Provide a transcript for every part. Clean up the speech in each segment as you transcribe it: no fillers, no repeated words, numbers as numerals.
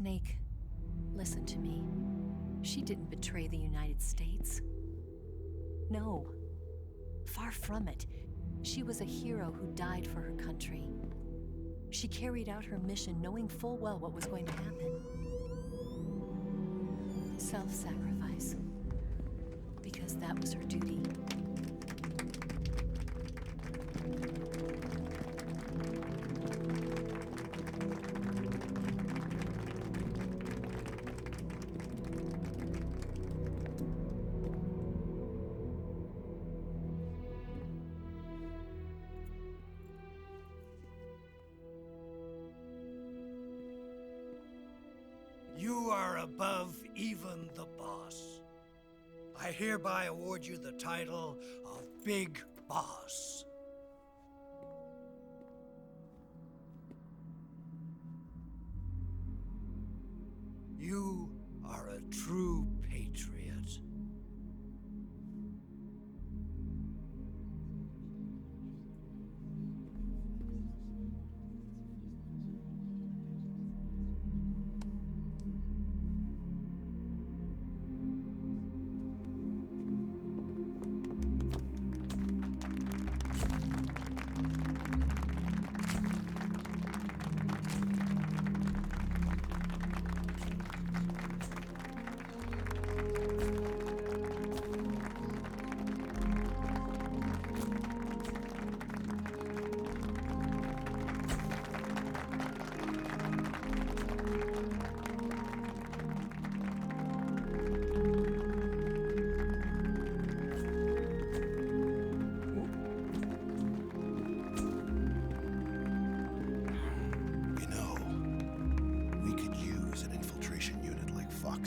Snake, listen to me. She didn't betray the United States. No. Far from it. She was a hero who died for her country. She carried out her mission knowing full well what was going to happen. Self-sacrifice. Because that was her duty. You are above even the boss. I hereby award you the title of Big Boss. You are a true patriot.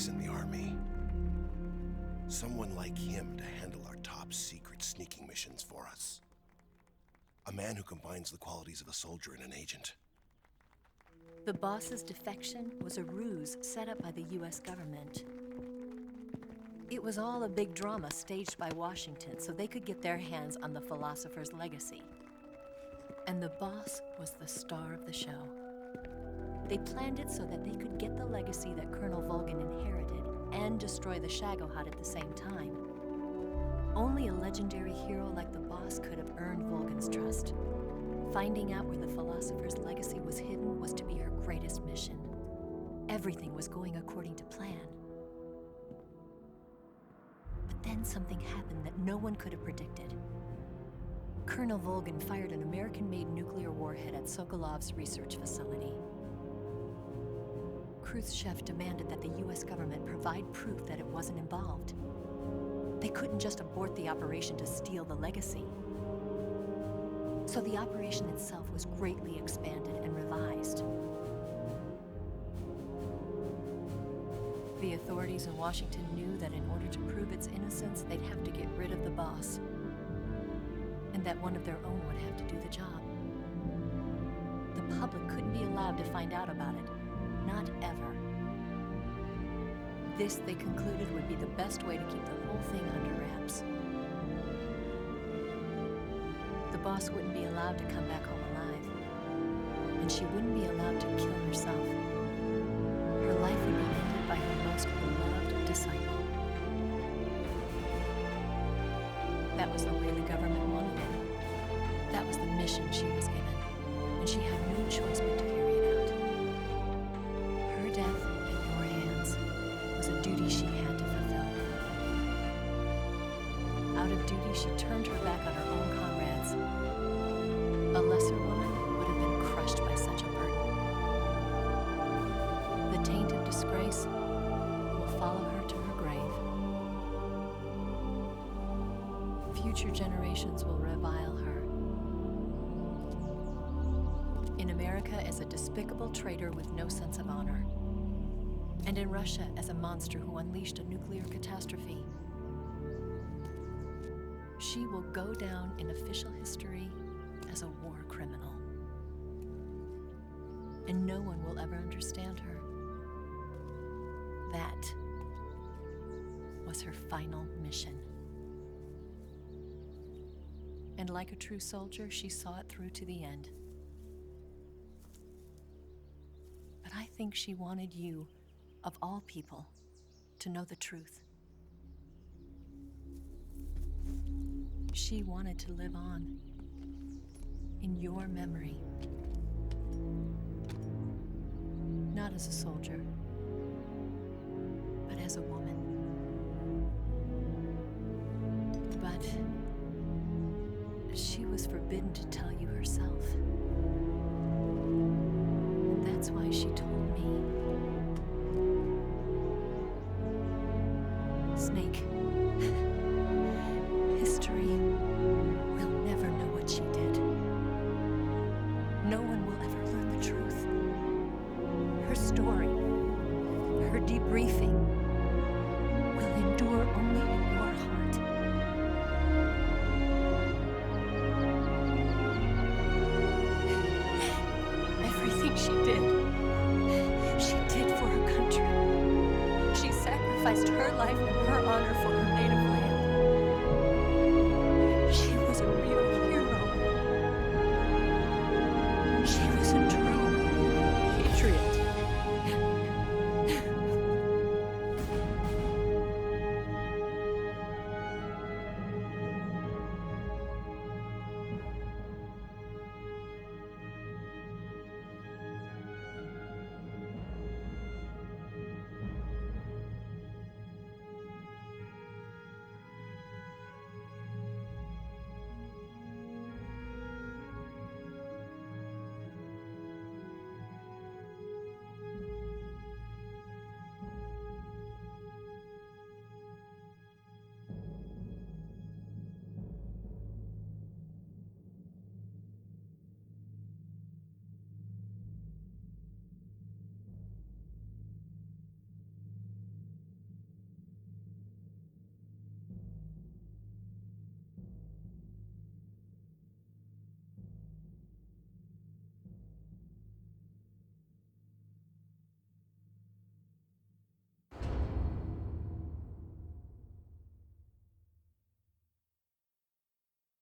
In the army. Someone like him to handle our top secret sneaking missions for us. A man who combines the qualities of a soldier and an agent. The boss's defection was a ruse set up by the US government. It was all a big drama staged by Washington so they could get their hands on the philosopher's legacy. And the boss was the star of the show. They planned it so that they could get the legacy that Colonel Volgin inherited and destroy the Shagohod at the same time. Only a legendary hero like the boss could have earned Volgin's trust. Finding out where the philosopher's legacy was hidden was to be her greatest mission. Everything was going according to plan. But then something happened that no one could have predicted. Colonel Volgin fired an American-made nuclear warhead at Sokolov's research facility. Khrushchev demanded that the US government provide proof that it wasn't involved. They couldn't just abort the operation to steal the legacy. So the operation itself was greatly expanded and revised. The authorities in Washington knew that in order to prove its innocence, they'd have to get rid of the boss, and that one of their own would have to do the job. The public couldn't be allowed to find out about it. Not ever. This, they concluded, would be the best way to keep the whole thing under wraps. The boss wouldn't be allowed to come back home alive, and she wouldn't be allowed to kill herself. Her life would be ended by her most beloved disciple. That was the way the government wanted it. That was the mission she was given, and she had no choice but to carry it out. Her death in your hands was a duty she had to fulfill. Out of duty, she turned her back on her own comrades. A lesser woman would have been crushed by such a burden. The taint of disgrace will follow her to her grave. Future generations will revile her. In America as a despicable traitor with no sense of honor. And in Russia as a monster who unleashed a nuclear catastrophe. She will go down in official history as a war criminal. And no one will ever understand her. That was her final mission. And like a true soldier, she saw it through to the end. But I think think she wanted you, of all people, to know the truth. She wanted to live on in your memory. Not as a soldier, but as a woman. But she was forbidden to tell you herself. And that's why she told me. Snake, history will never know what she did. No one will ever learn the truth. Her story, her debriefing, will endure only in your heart. Everything she did for her country. She sacrificed her life and her honor for her